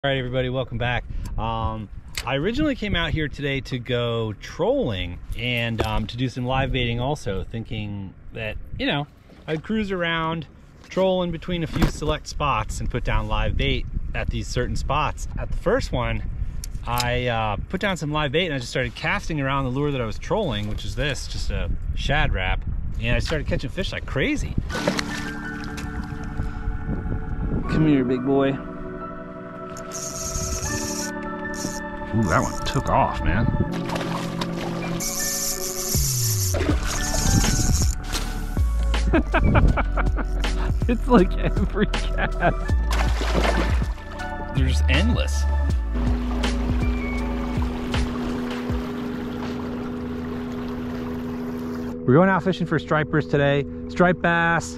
All right, everybody, welcome back. I originally came out here today to go trolling and to do some live baiting also, thinking that, you know, I'd cruise around, troll in between a few select spots and put down live bait at these certain spots. At the first one, I put down some live bait and I just started casting around the lure that I was trolling, which is this, just a shad wrap, and I started catching fish like crazy. Come here, big boy. Ooh, that one took off, man. It's like every cast. They're just endless. We're going out fishing for stripers today. Striped bass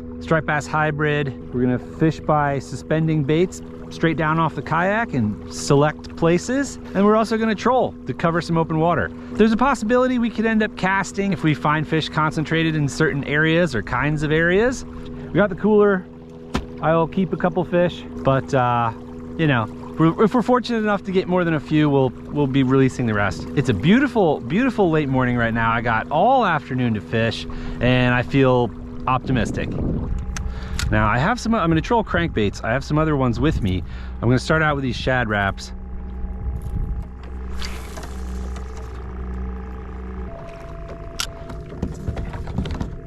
hybrid. We're gonna fish by suspending baits straight down off the kayak in select places, and we're also going to troll to cover some open water. There's a possibility we could end up casting if we find fish concentrated in certain areas or kinds of areas. We got the cooler. I'll keep a couple fish, but you know, if we're fortunate enough to get more than a few, we'll be releasing the rest. It's a beautiful late morning right now. I got all afternoon to fish and I feel optimistic. Now I have some, I'm going to troll crankbaits. I have some other ones with me. I'm going to start out with these shad wraps.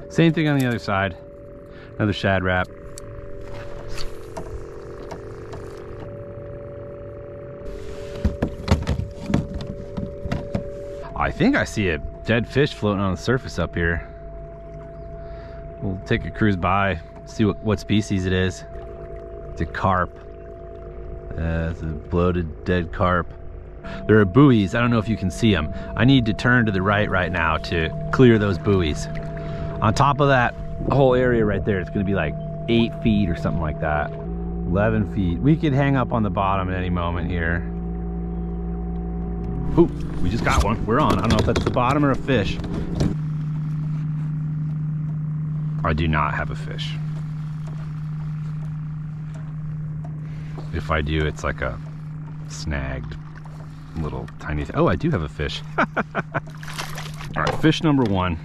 Same thing on the other side. Another shad wrap. I think I see a dead fish floating on the surface up here. We'll take a cruise by, see what species it is. It's a carp. It's a bloated dead carp. There are buoys. I don't know if you can see them. I need to turn to the right now to clear those buoys. On top of that whole area right there, it's going to be like 8 feet or something like that. 11 feet. We could hang up on the bottom at any moment here. Ooh, we just got one. We're on. I don't know if that's the bottom or a fish. I do not have a fish. If I do, it's like a snagged little tiny thing. Oh, I do have a fish. All right, fish number one.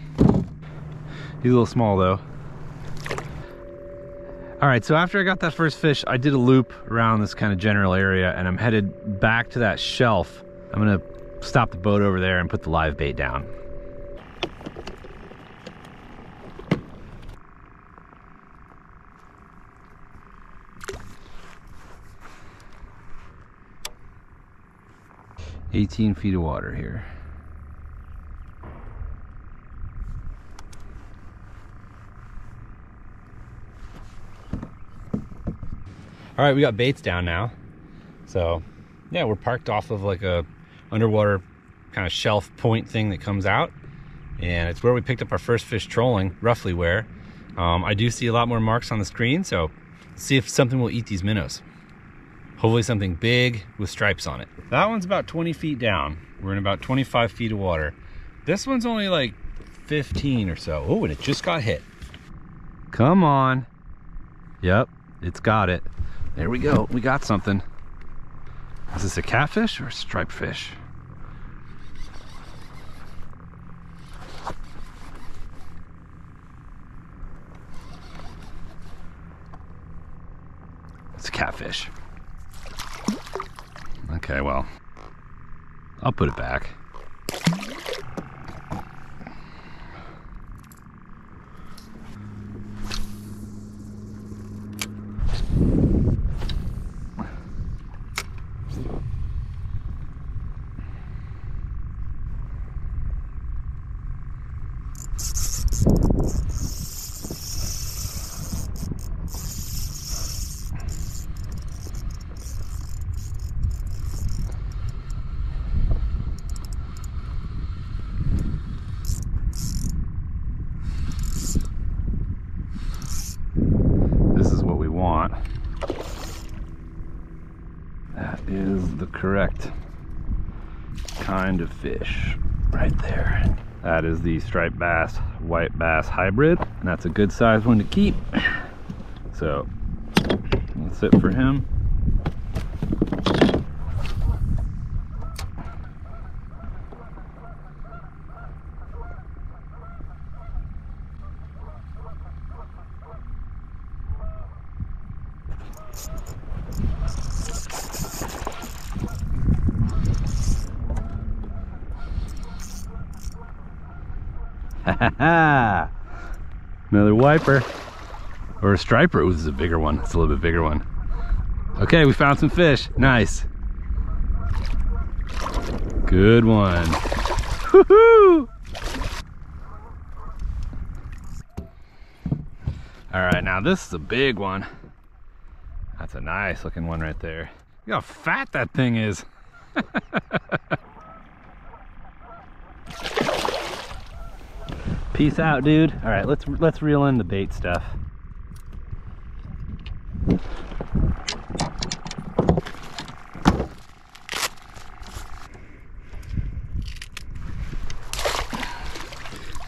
He's a little small though. All right, so after I got that first fish, I did a loop around this kind of general area and I'm headed back to that shelf. I'm gonna stop the boat over there and put the live bait down. $18 feet of water here. All right, we got baits down now. So yeah, we're parked off of like a underwater kind of shelf point thing that comes out. And it's where we picked up our first fish trolling, roughly where. I do see a lot more marks on the screen, so let's see if something will eat these minnows. Hopefully something big with stripes on it. That one's about 20 feet down. We're in about 25 feet of water. This one's only like 15 or so. Oh, and it just got hit. Come on. Yep, it's got it. There we go, we got something. Is this a catfish or a striped fish? It's a catfish. Okay, well, I'll put it back. That is the correct kind of fish right there. That is the striped bass, white bass hybrid, and that's a good size one to keep. So that's it for him. Another wiper. Or a striper. Ooh, this is a bigger one. It's a little bit bigger one. Okay, we found some fish. Nice. Good one. Woohoo! All right, now this is a big one. That's a nice looking one right there. Look how fat that thing is. Peace out, dude. All right, let's reel in the bait stuff.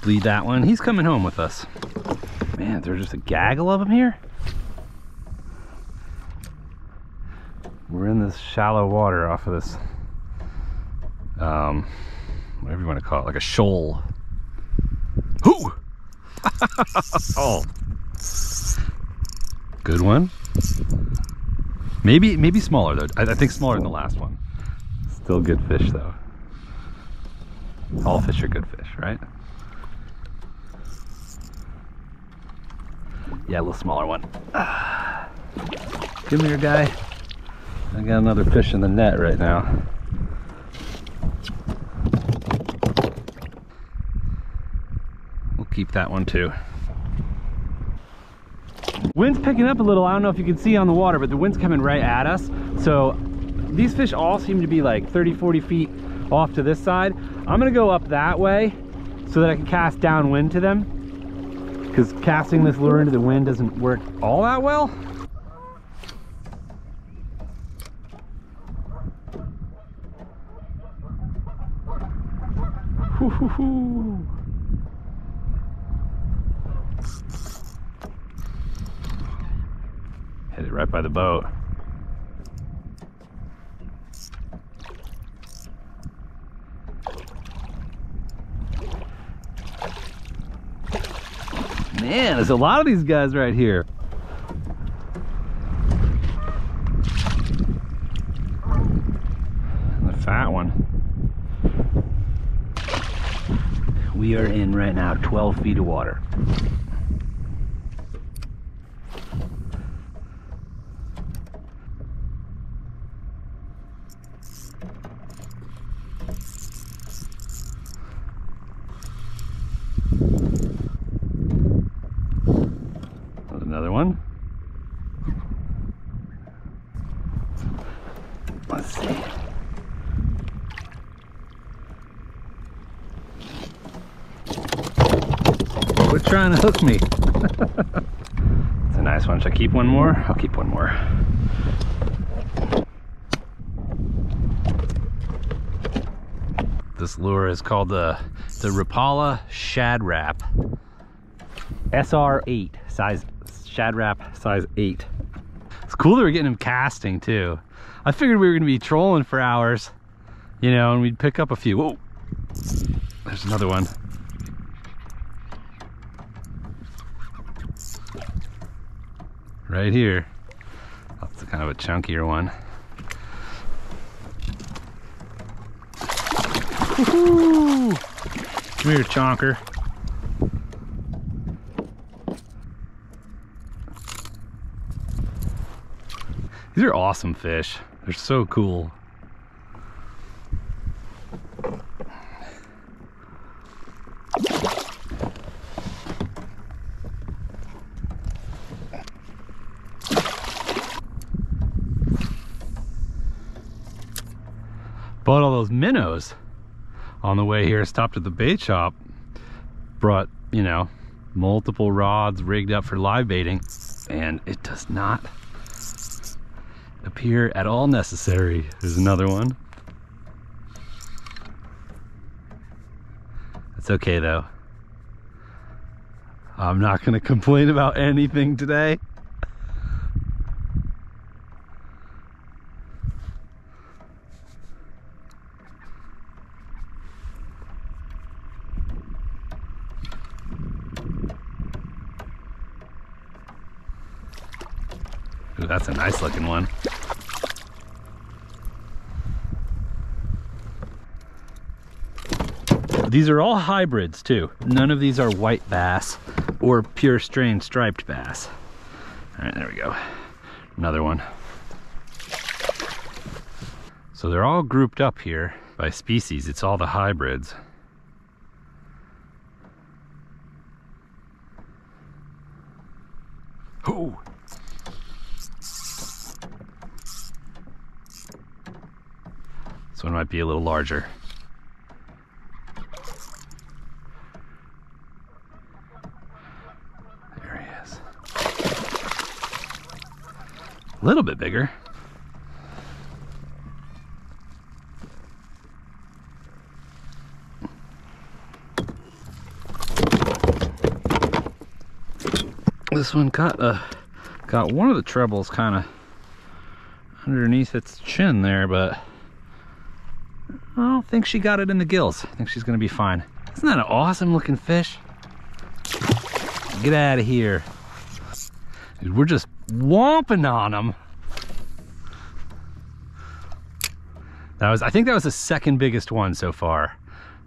Bleed that one. He's coming home with us. Man, there's just a gaggle of them here. We're in this shallow water off of this, whatever you want to call it, like a shoal. Hoo! Oh, good one. Maybe smaller though. I think smaller than the last one. Still good fish though. All fish are good fish, right? Yeah, a little smaller one. Come here, guy. I got another fish in the net right now. We'll keep that one too. Wind's picking up a little. I don't know if you can see on the water, but the wind's coming right at us. So these fish all seem to be like 30-40 feet off to this side. I'm gonna go up that way so that I can cast downwind to them, because casting this lure into the wind doesn't work all that well. Hoo-hoo-hoo. Hit it right by the boat. Man, there's a lot of these guys right here. The fat one. We are in right now 12 feet of water. There's another one. Let's see. Quit trying to hook me. It's a nice one. Should I keep one more? I'll keep one more. This lure is called the Rapala Shad Wrap. SR8 size, Shad Wrap size 8. It's cool that we're getting him casting too. I figured we were gonna be trolling for hours, you know, and we'd pick up a few. Whoa, there's another one. Right here. That's kind of a chunkier one. Woohoo! Come here, chonker. These are awesome fish. They're so cool. Bought all those minnows on the way here. Stopped at the bait shop, brought, you know, multiple rods rigged up for live baiting, and it does not appear at all necessary. There's another one. It's okay though. I'm not gonna complain about anything today. Ooh, that's a nice looking one. These are all hybrids too. None of these are white bass or pure strain striped bass. All right, there we go. Another one. So they're all grouped up here by species. It's all the hybrids. Oh. This one might be a little larger. There he is. A little bit bigger. This one got one of the trebles kind of underneath its chin there, but I don't think she got it in the gills. I think she's gonna be fine. Isn't that an awesome looking fish? Get out of here. Dude, we're just whomping on them. I think that was the second biggest one so far.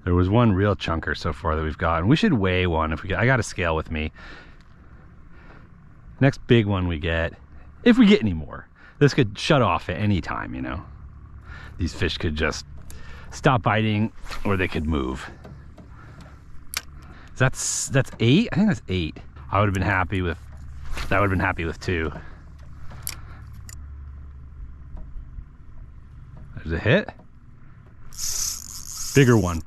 There was one real chunker so far that we've gotten. We should weigh one if we get. I got a scale with me. Next big one we get, if we get any more. This could shut off at any time, you know. These fish could just stop biting, or they could move. That's 8? I think that's 8. I would have been happy with, that would have been happy with 2. There's a hit. Bigger one.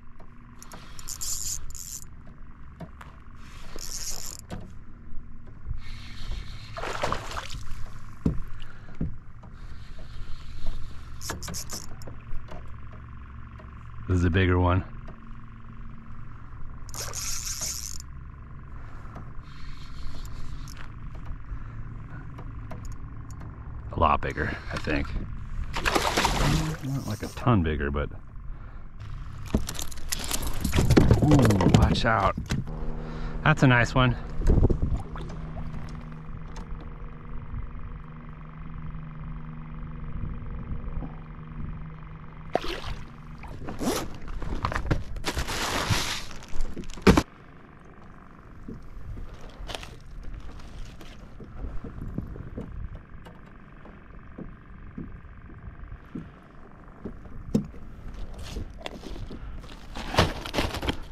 This is a bigger one. A lot bigger, I think. Not like a ton bigger, but... Ooh, watch out. That's a nice one.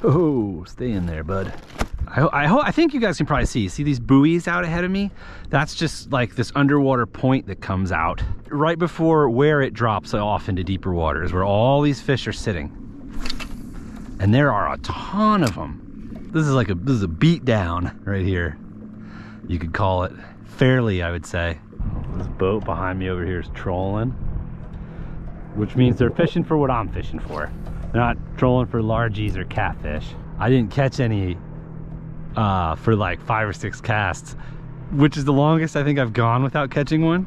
Oh, stay in there, bud. I think you guys can probably see these buoys out ahead of me? That's just like this underwater point that comes out right before where it drops off into deeper waters, where all these fish are sitting. And there are a ton of them. This is a beat down right here. You could call it. Fairly, I would say. This boat behind me over here is trolling, which means they're fishing for what I'm fishing for. They're not trolling for largies or catfish. I didn't catch any for like 5 or 6 casts, which is the longest I think I've gone without catching one.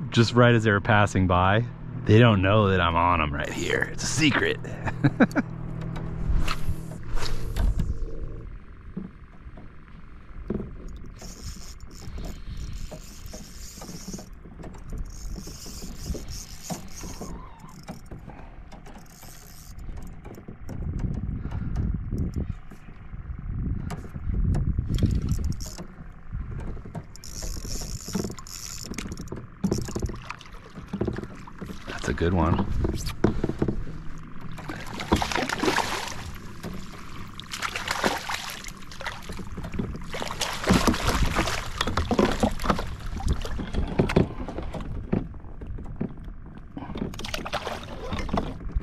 Just right as they were passing by. They don't know that I'm on them right here. It's a secret. A good one.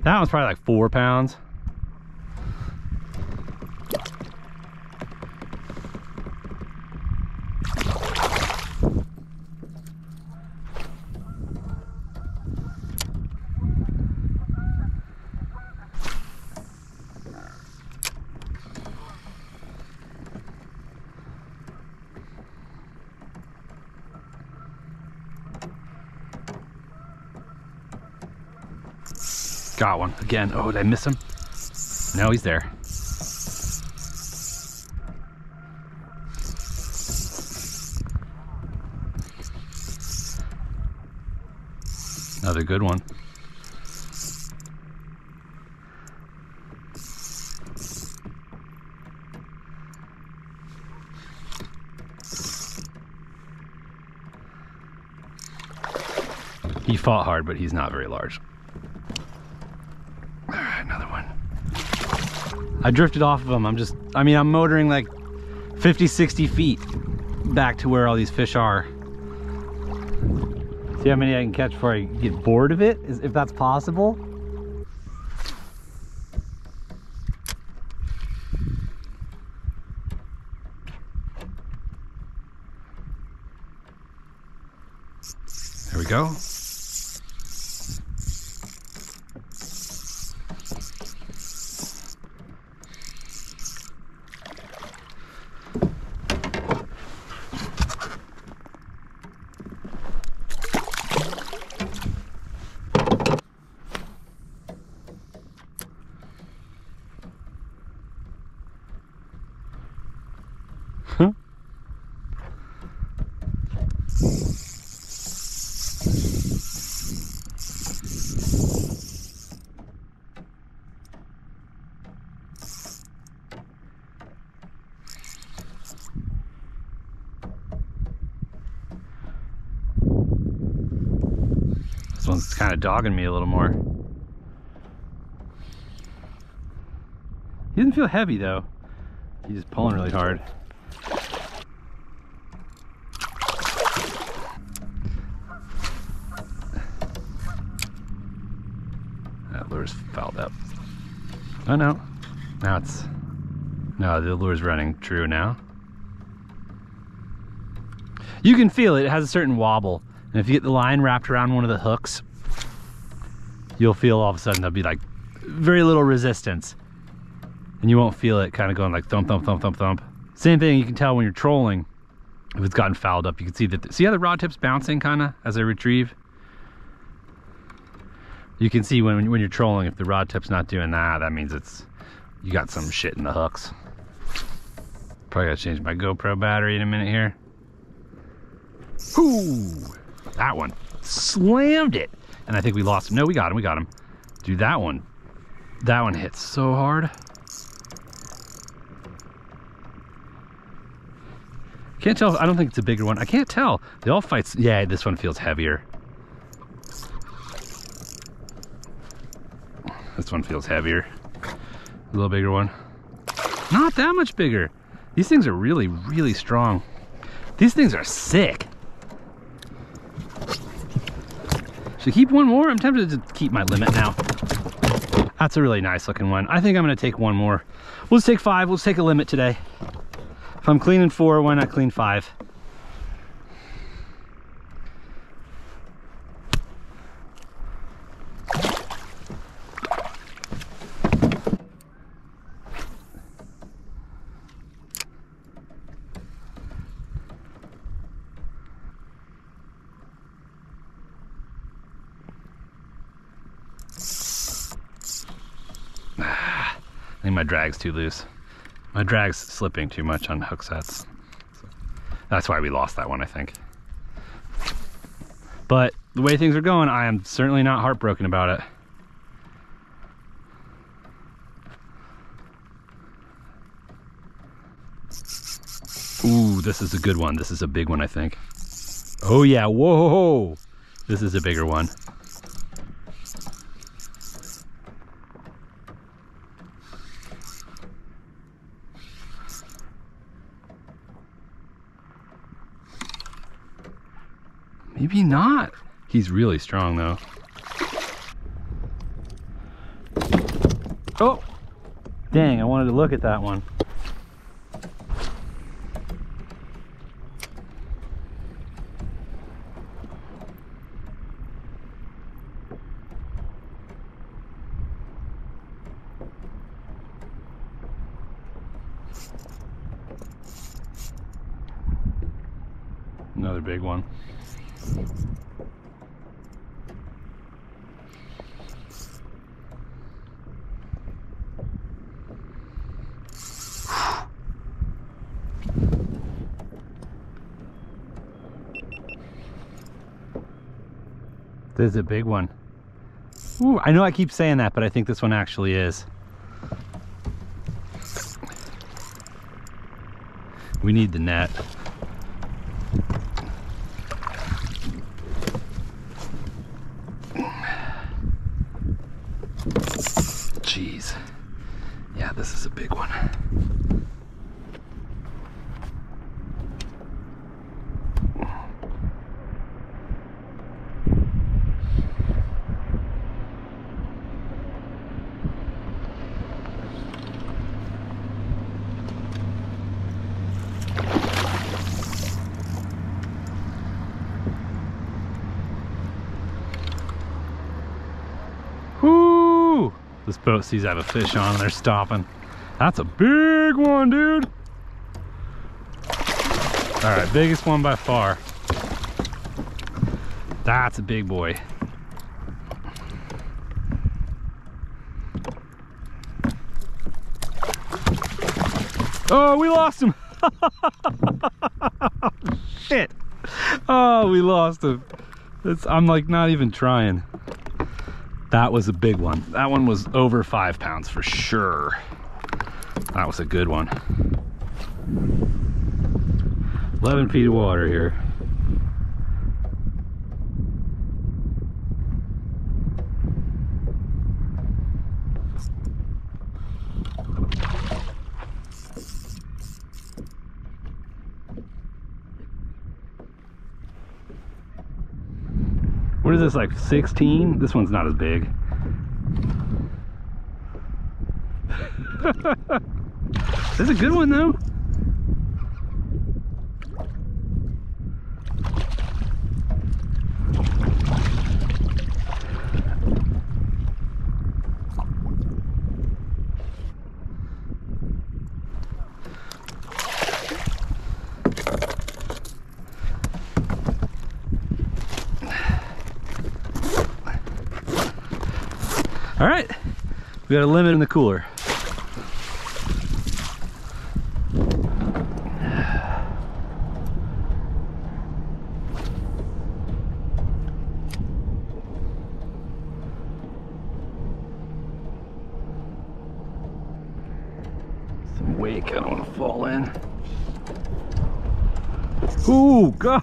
That one's probably like 4 pounds. Got one again. Oh, did I miss him? No, he's there. Another good one. fought hard, but he's not very large. All right, another one. I drifted off of him. I'm motoring like 50, 60 feet back to where all these fish are. See how many I can catch before I get bored of it, if that's possible. There we go. This one's kind of dogging me a little more. He doesn't feel heavy though. He's just pulling really hard. That lure's fouled up. Oh no. Now it's... No, the lure's running true now. You can feel it. It has a certain wobble. And if you get the line wrapped around one of the hooks, you'll feel all of a sudden there'll be like very little resistance. And you won't feel it kind of going like thump, thump, thump, thump, thump. Same thing you can tell when you're trolling. If it's gotten fouled up, you can see that. See how the rod tip's bouncing kind of as I retrieve? You can see when you're trolling, if the rod tip's not doing that, that means you got some shit in the hooks. Probably gotta change my GoPro battery in a minute here. Ooh, that one slammed it. And I think we lost him. No, we got him. Dude, that one hit so hard. Can't tell. I don't think it's a bigger one. I can't tell. They all fight. Yeah, this one feels heavier. This one feels heavier. A little bigger one. Not that much bigger. These things are really, really strong. These things are sick. Should I keep one more? I'm tempted to keep my limit now. That's a really nice looking one. I think I'm gonna take one more. We'll just take 5. We'll just take a limit today. If I'm cleaning 4, why not clean 5? I think my drag's too loose. My drag's slipping too much on hook sets. That's why we lost that one, I think. But the way things are going, I am certainly not heartbroken about it. Ooh, this is a good one. This is a big one, I think. Oh yeah, whoa! This is a bigger one. Maybe not. He's really strong though. Oh! Dang, I wanted to look at that one. Another big one. This is a big one. Ooh, I know I keep saying that, but I think this one actually is. We need the net. jeez. Yeah, this is a big one. Whoo! This boat sees I have a fish on and they're stopping. That's a big one, dude. All right, biggest one by far. That's a big boy. Oh, we lost him. Shit. Oh, we lost him. I'm like not even trying. That was a big one. That one was over 5 pounds for sure. That was a good one. 11 feet of water here. What is this, like 16? This one's not as big. This is a good one though. All right, we got a limit in the cooler. Some wake, I don't want to fall in. Ooh, God!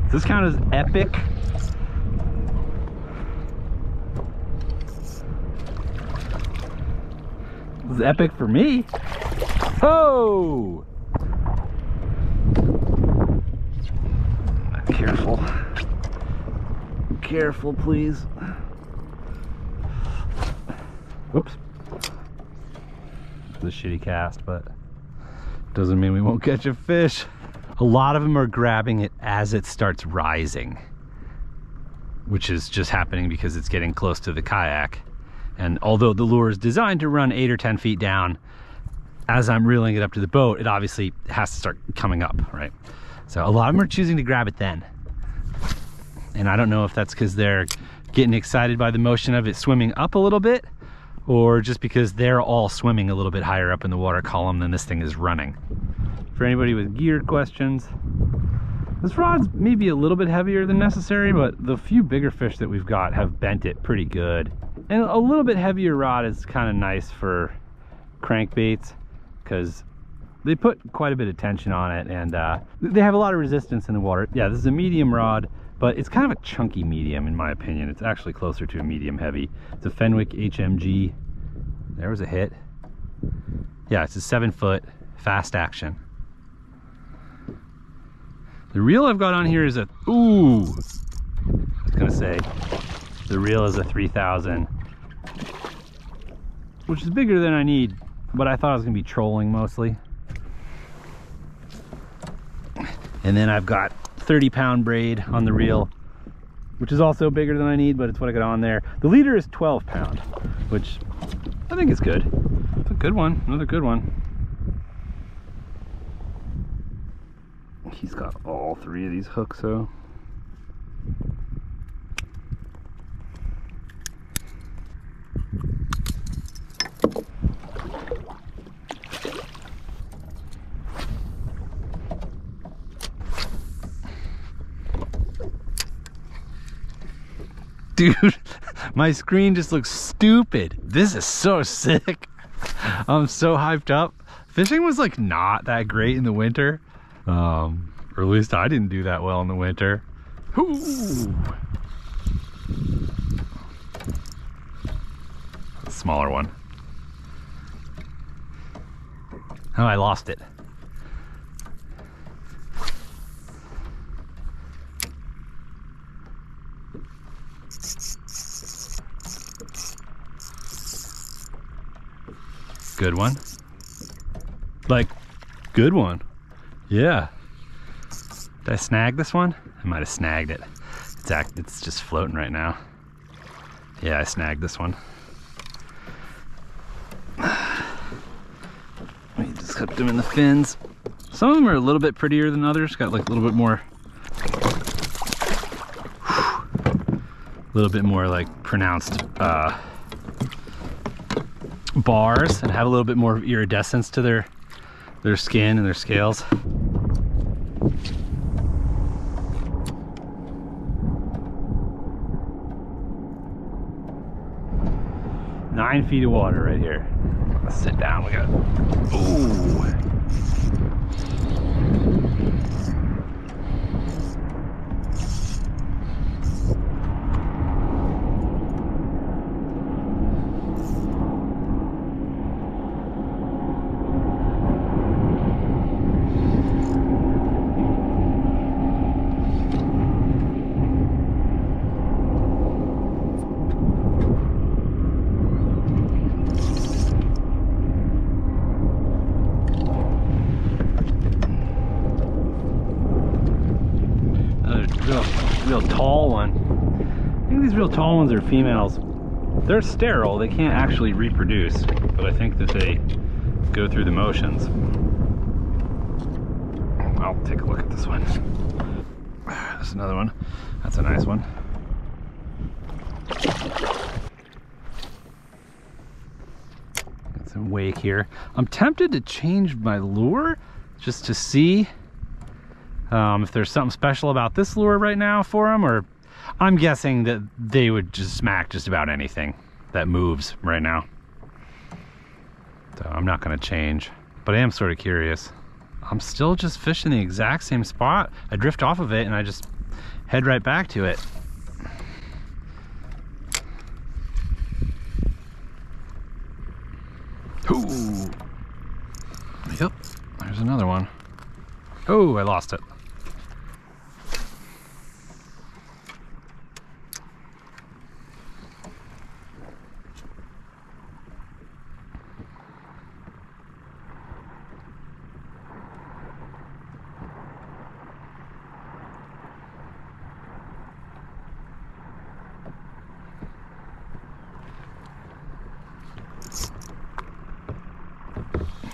Does this count as epic? This is epic for me. Oh! Careful. Careful, please. Whoops. It's a shitty cast, but doesn't mean we won't catch a fish. A lot of them are grabbing it as it starts rising, which is just happening because it's getting close to the kayak. And although the lure is designed to run 8 or 10 feet down, as I'm reeling it up to the boat, it obviously has to start coming up, right? So a lot of them are choosing to grab it then. And I don't know if that's because they're getting excited by the motion of it swimming up a little bit, or just because they're all swimming a little bit higher up in the water column than this thing is running. For anybody with gear questions, this rod's maybe a little bit heavier than necessary, but the few bigger fish that we've got have bent it pretty good. And a little bit heavier rod is kind of nice for crankbaits because they put quite a bit of tension on it, and they have a lot of resistance in the water. Yeah, this is a medium rod, but it's kind of a chunky medium in my opinion. It's actually closer to a medium heavy. It's a Fenwick HMG. There was a hit. Yeah, it's a 7-foot fast action. The reel I've got on here is a, ooh, I was gonna say, the reel is a 3000, which is bigger than I need, but I thought I was gonna be trolling mostly. And then I've got 30-pound braid on the reel, which is also bigger than I need, but it's what I got on there. The leader is 12-pound, which I think is good. It's a good one, another good one. He's got all 3 of these hooks though. Dude, my screen just looks stupid. This is so sick. I'm so hyped up. Fishing was like not that great in the winter. Or at least I didn't do that well in the winter. Ooh. A smaller one. Oh, I lost it. Good one. Like, good one. Yeah. Did I snag this one? I might have snagged it. It's just floating right now. Yeah, I snagged this one. We just hooked them in the fins. Some of them are a little bit prettier than others. Got like a little bit more like pronounced bars and have a little bit more iridescence to their skin and their scales. Nine feet of water right here. Let's sit down. We got, ooh. Real tall one. I think these real tall ones are females. They're sterile, they can't actually reproduce, but I think that they go through the motions. I'll take a look at this one. There's another one. That's a nice one. Got some wake here. I'm tempted to change my lure just to see if there's something special about this lure right now for them, or I'm guessing that they would just smack just about anything that moves right now. So I'm not going to change, but I am sort of curious. I'm still just fishing the exact same spot. I drift off of it and I just head right back to it. Ooh. Yep, there's another one. Oh, I lost it.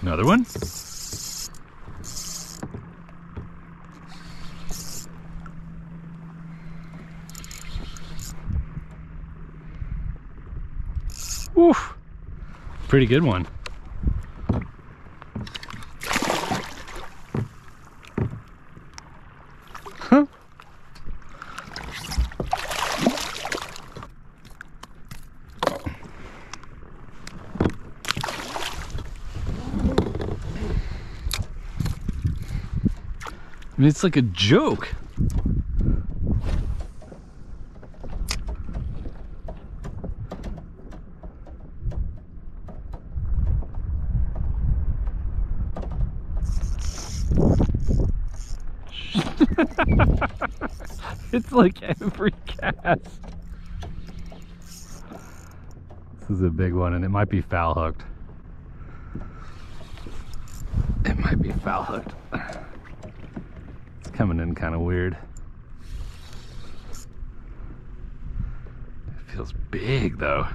Another one. Oof, pretty good one. Huh. I mean, it's like a joke. It's like every cast. This is a big one, and it might be foul hooked. It might be foul hooked. It's coming in kind of weird. It feels big though.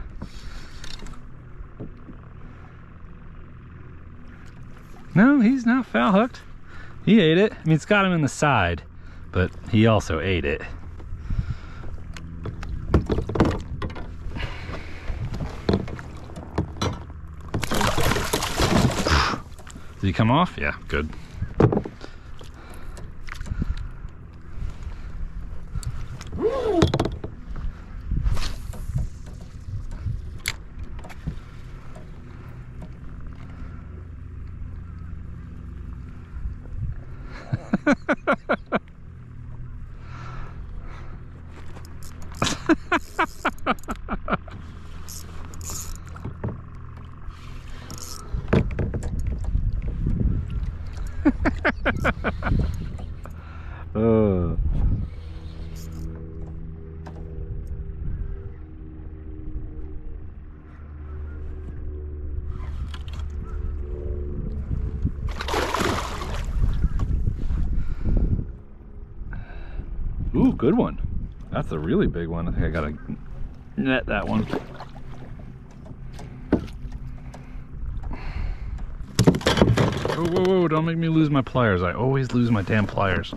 No, he's not foul hooked. He ate it. I mean, it's got him in the side, but he also ate it. Did he come off? Yeah, good. Ooh, good one. That's a really big one. I think I gotta net that one. Whoa, whoa, whoa, don't make me lose my pliers. I always lose my damn pliers.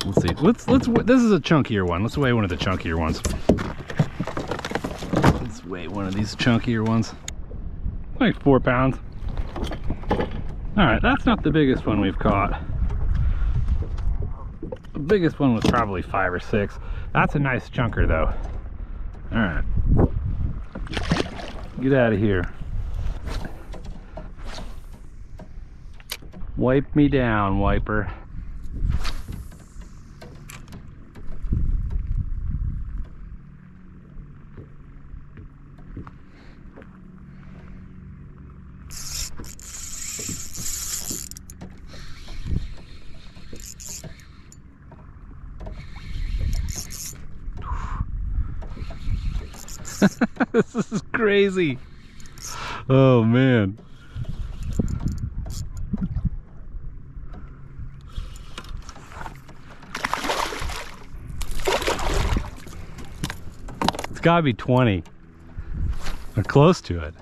Let's see. This is a chunkier one. Let's weigh one of the chunkier ones. Let's weigh one of these chunkier ones. Like 4 pounds. All right, that's not the biggest one we've caught. The biggest one was probably 5 or 6. That's a nice chunker though. All right. Get out of here. Wipe me down, wiper. This is crazy. Oh man. It's gotta be 20 or close to it.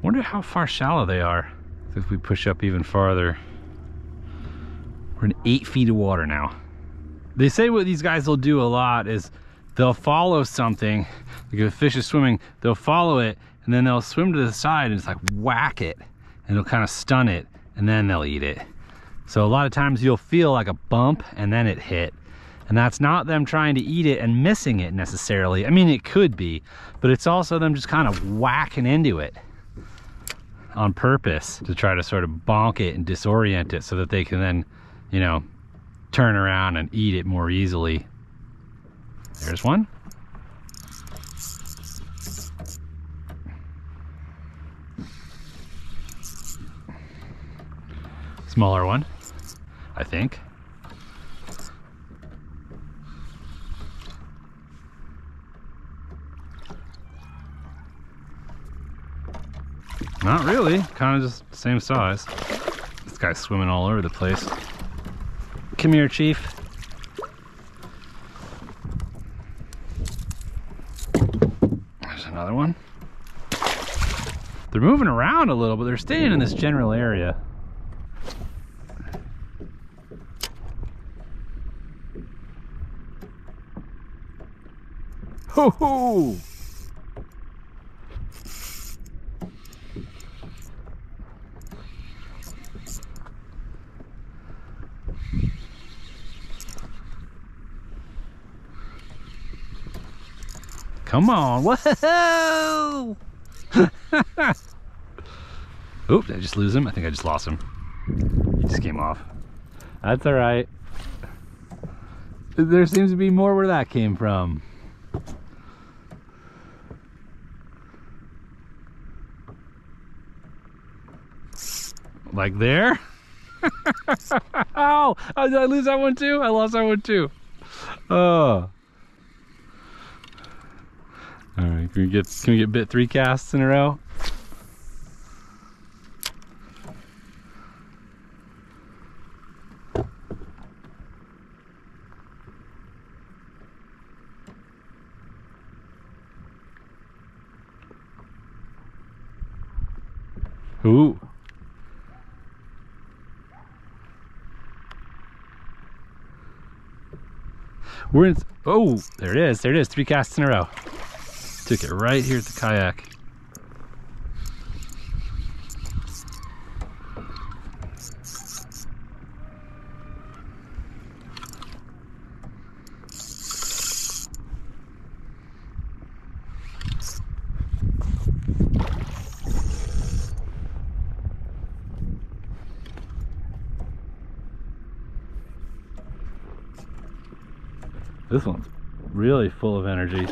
Wonder how far shallow they are. If we push up even farther. We're in 8 feet of water now. They say what these guys will do a lot is they'll follow something, like if a fish is swimming, they'll follow it and then they'll swim to the side and just like whack it and it'll kind of stun it and then they'll eat it. So a lot of times you'll feel like a bump and then it hit. And that's not them trying to eat it and missing it necessarily. I mean, it could be, but it's also them just kind of whacking into it on purpose to try to sort of bonk it and disorient it so that they can then, you know, turn around and eat it more easily. There's one. Smaller one, I think. Not really, kind of just the same size. This guy's swimming all over the place. Come here, Chief. There's another one. They're moving around a little, but they're staying in this general area. Ho ho! Come on, whoa! Oop, did I just lose him? I think I just lost him. He just came off. That's all right. There seems to be more where that came from. Like there? Oh, did I lose that one too? I lost that one too. Oh. All right, can we get bit 3 casts in a row? Ooh. We're in, oh, there it is, 3 casts in a row. Took it right here at the kayak. This one's really full of energy.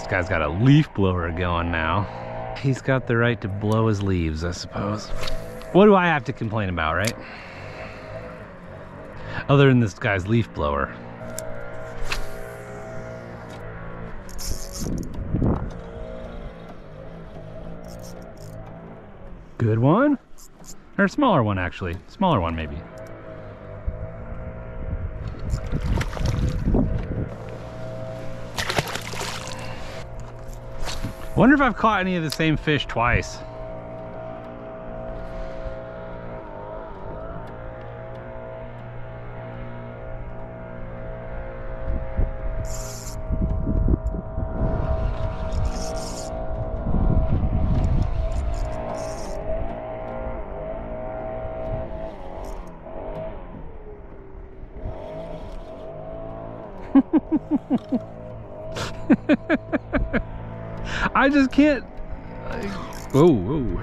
This guy's got a leaf blower going now. He's got the right to blow his leaves, I suppose. What do I have to complain about, right? Other than this guy's leaf blower. Good one. Or a smaller one, actually. Smaller one, maybe. Wonder if I've caught any of the same fish twice. I just can't. Whoa.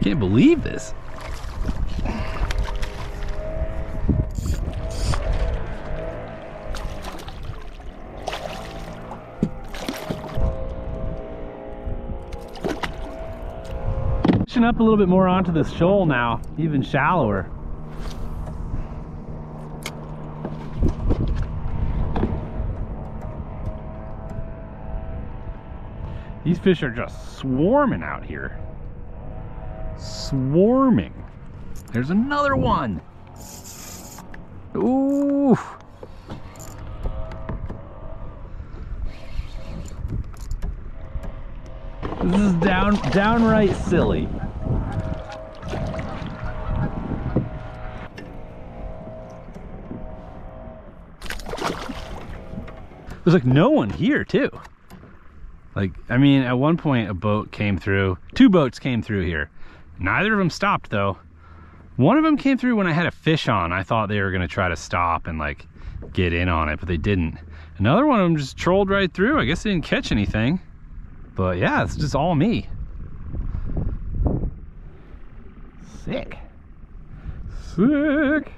Can't believe this. Pushing up a little bit more onto this shoal now, even shallower. These fish are just swarming out here. Swarming. There's another one. Ooh. This is downright silly. There's like no one here too. Like, I mean, at one point a boat came through, 2 boats came through here. Neither of them stopped though. One of them came through when I had a fish on. I thought they were gonna try to stop and like get in on it, but they didn't. Another one of them just trolled right through. I guess they didn't catch anything. But yeah, it's just all me. Sick. Sick.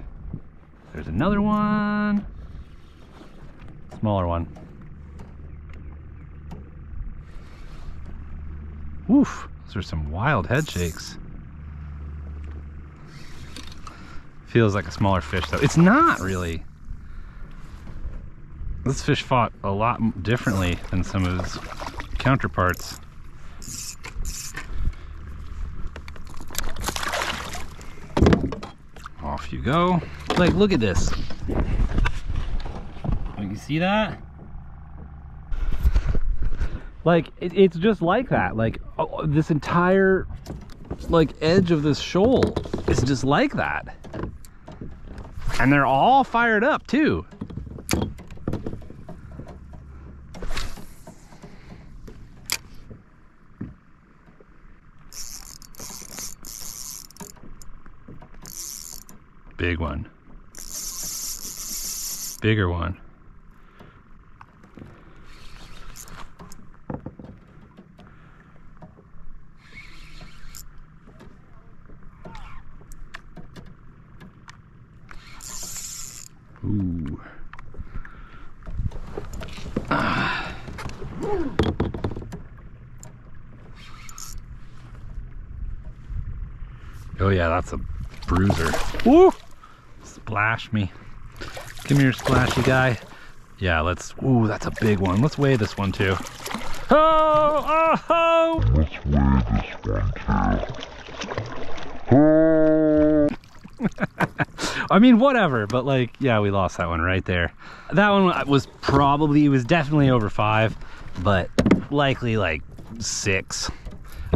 There's another one. Smaller one. Woof, those are some wild head shakes. Feels like a smaller fish though. It's not really. This fish fought a lot differently than some of his counterparts. Off you go. Like, look at this. You see that? Like, it's just like that. Like, this entire, like, edge of this shoal is just like that. And they're all fired up, too. Big one. Bigger one. Ooh. Ah. Oh yeah, that's a bruiser. Woo! Splash me. Come here, splashy guy. Yeah, let's, ooh, that's a big one. Let's weigh this one too. Oh, oh! Let's weigh this one too. Oh! I mean, whatever, but like, yeah, we lost that one right there. That one was probably, it was definitely over 5, but likely like 6.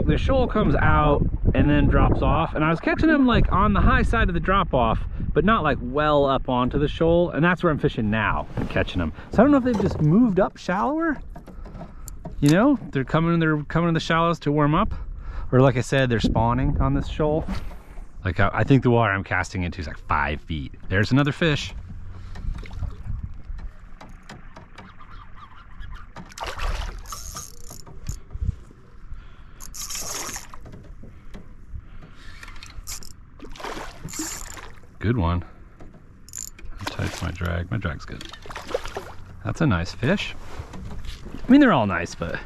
The shoal comes out and then drops off, and I was catching them like on the high side of the drop off, but not like well up onto the shoal, and that's where I'm fishing now. I'm catching them. So I don't know if they've just moved up shallower. You know, they're coming in the shallows to warm up, or like I said, they're spawning on this shoal. Like, I think the water I'm casting into is like 5 feet. There's another fish. Good one. How tight's my drag? My drag's good. That's a nice fish. I mean, they're all nice, but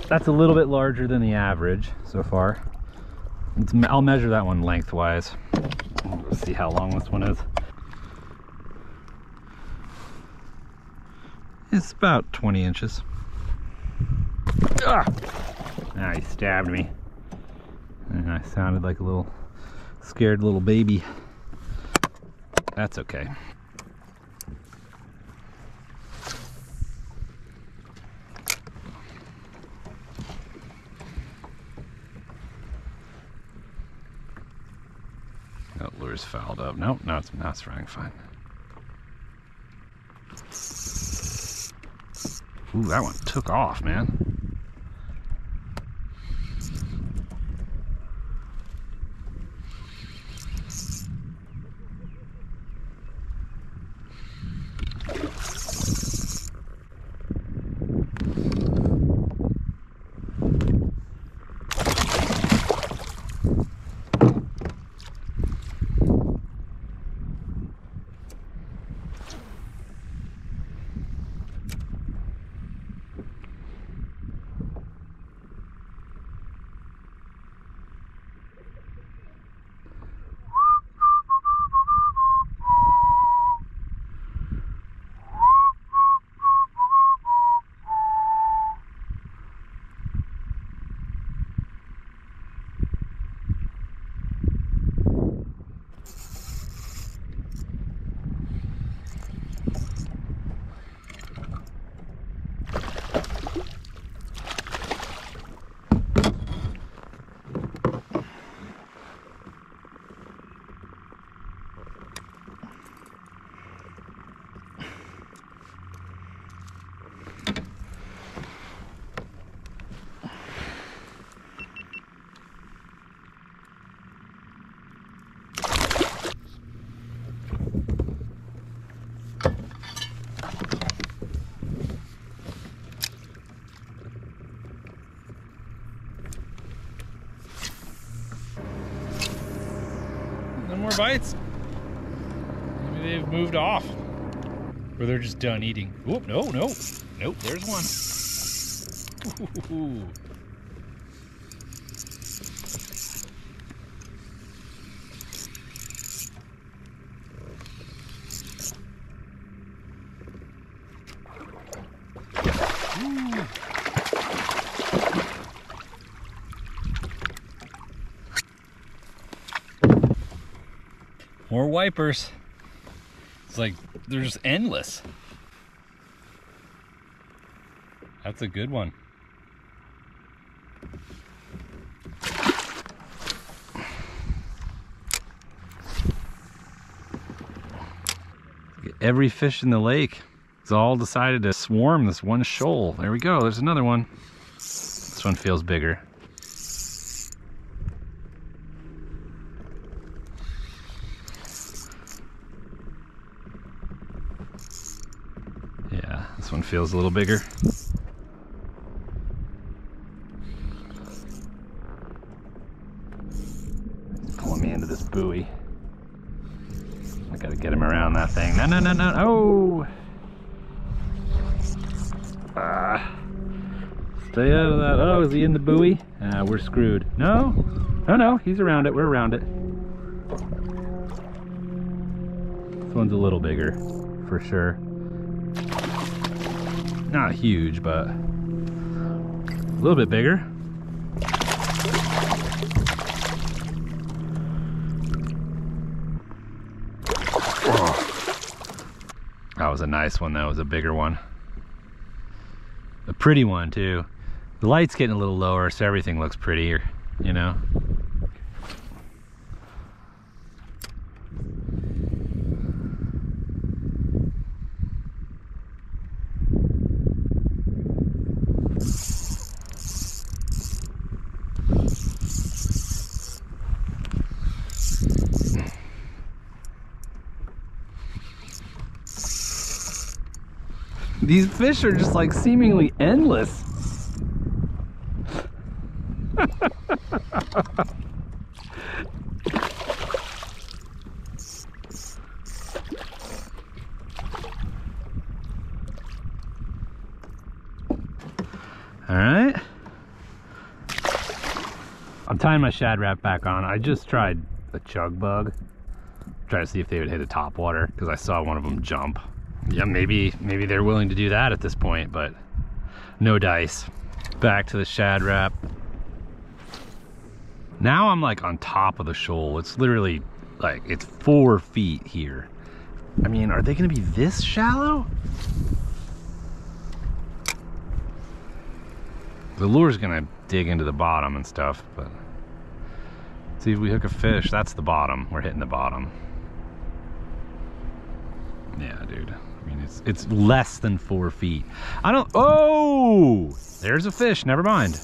that's a little bit larger than the average so far. I'll measure that one lengthwise. Let's see how long this one is. It's about 20 inches. Ah, he stabbed me. And I sounded like a little scared little baby. That's okay. Oh, lure's fouled up. Nope, no, it's running fine. Ooh, that one took off, man. No more bites. Maybe they've moved off. Or they're just done eating. Oop, no. Nope, there's one. Ooh. More wipers. It's like they're just endless. That's a good one. Every fish in the lake has all decided to swarm this one shoal. There we go, there's another one. This one feels bigger. Yeah, this one feels a little bigger. He's pulling me into this buoy. I gotta get him around that thing. No. Oh! Stay out of that. Oh, is he in the buoy? We're screwed. No, he's around it. We're around it. This one's a little bigger, for sure. Not huge, but a little bit bigger. That was a nice one. That was a bigger one. A pretty one too. The light's getting a little lower, so everything looks prettier, you know? These fish are just like seemingly endless. All right. I'm tying my shad wrap back on. I just tried a chug bug. Try to see if they would hit a top water because I saw one of them jump. Yeah, maybe they're willing to do that at this point, but no dice. Back to the shad wrap. Now I'm like on top of the shoal. It's literally like, it's 4 feet here. I mean, are they gonna be this shallow? The lure's gonna dig into the bottom and stuff, but see if we hook a fish. That's the bottom. We're hitting the bottom. Yeah, dude. I mean, it's less than 4 feet. I don't. Oh, there's a fish. Never mind.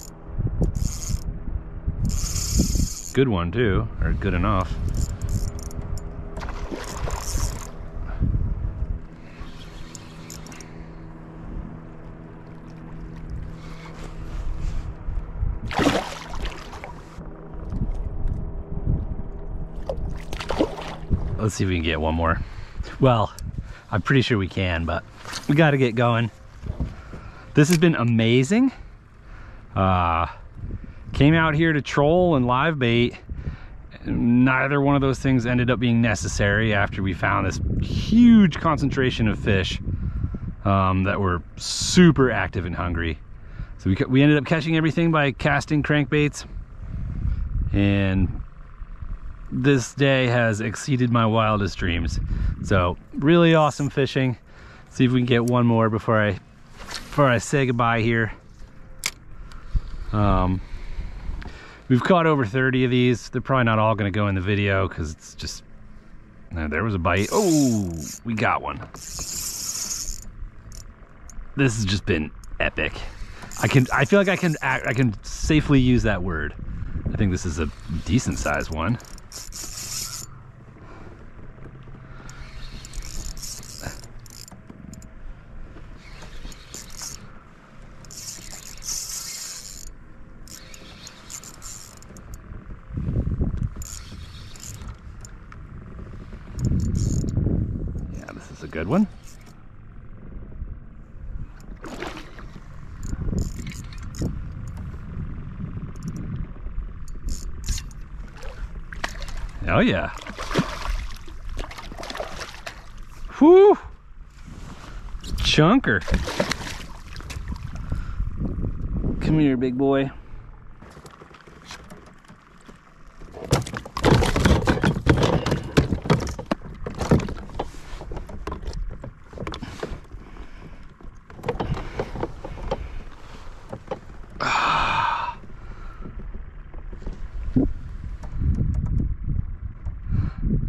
Good one too, or good enough. Let's see if we can get one more. Well, I'm pretty sure we can, but we got to get going. This has been amazing. Came out here to troll and live bait. Neither one of those things ended up being necessary after we found this huge concentration of fish that were super active and hungry. So we ended up catching everything by casting crankbaits, and this day has exceeded my wildest dreams. So really awesome fishing. See if we can get one more before I say goodbye here. We've caught over 30 of these. They're probably not all going to go in the video because it's just, there was a bite. Oh, we got one. This has just been epic. I feel like I can safely use that word. I think this is a decent sized one. A good one. Oh yeah. Whoo! Chunker. Come here, big boy.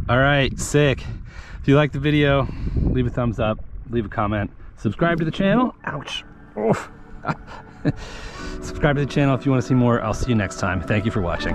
All right, sick. If you liked the video, leave a thumbs up, leave a comment, subscribe to the channel. Ouch. Subscribe to the channel if you want to see more. I'll see you next time. Thank you for watching.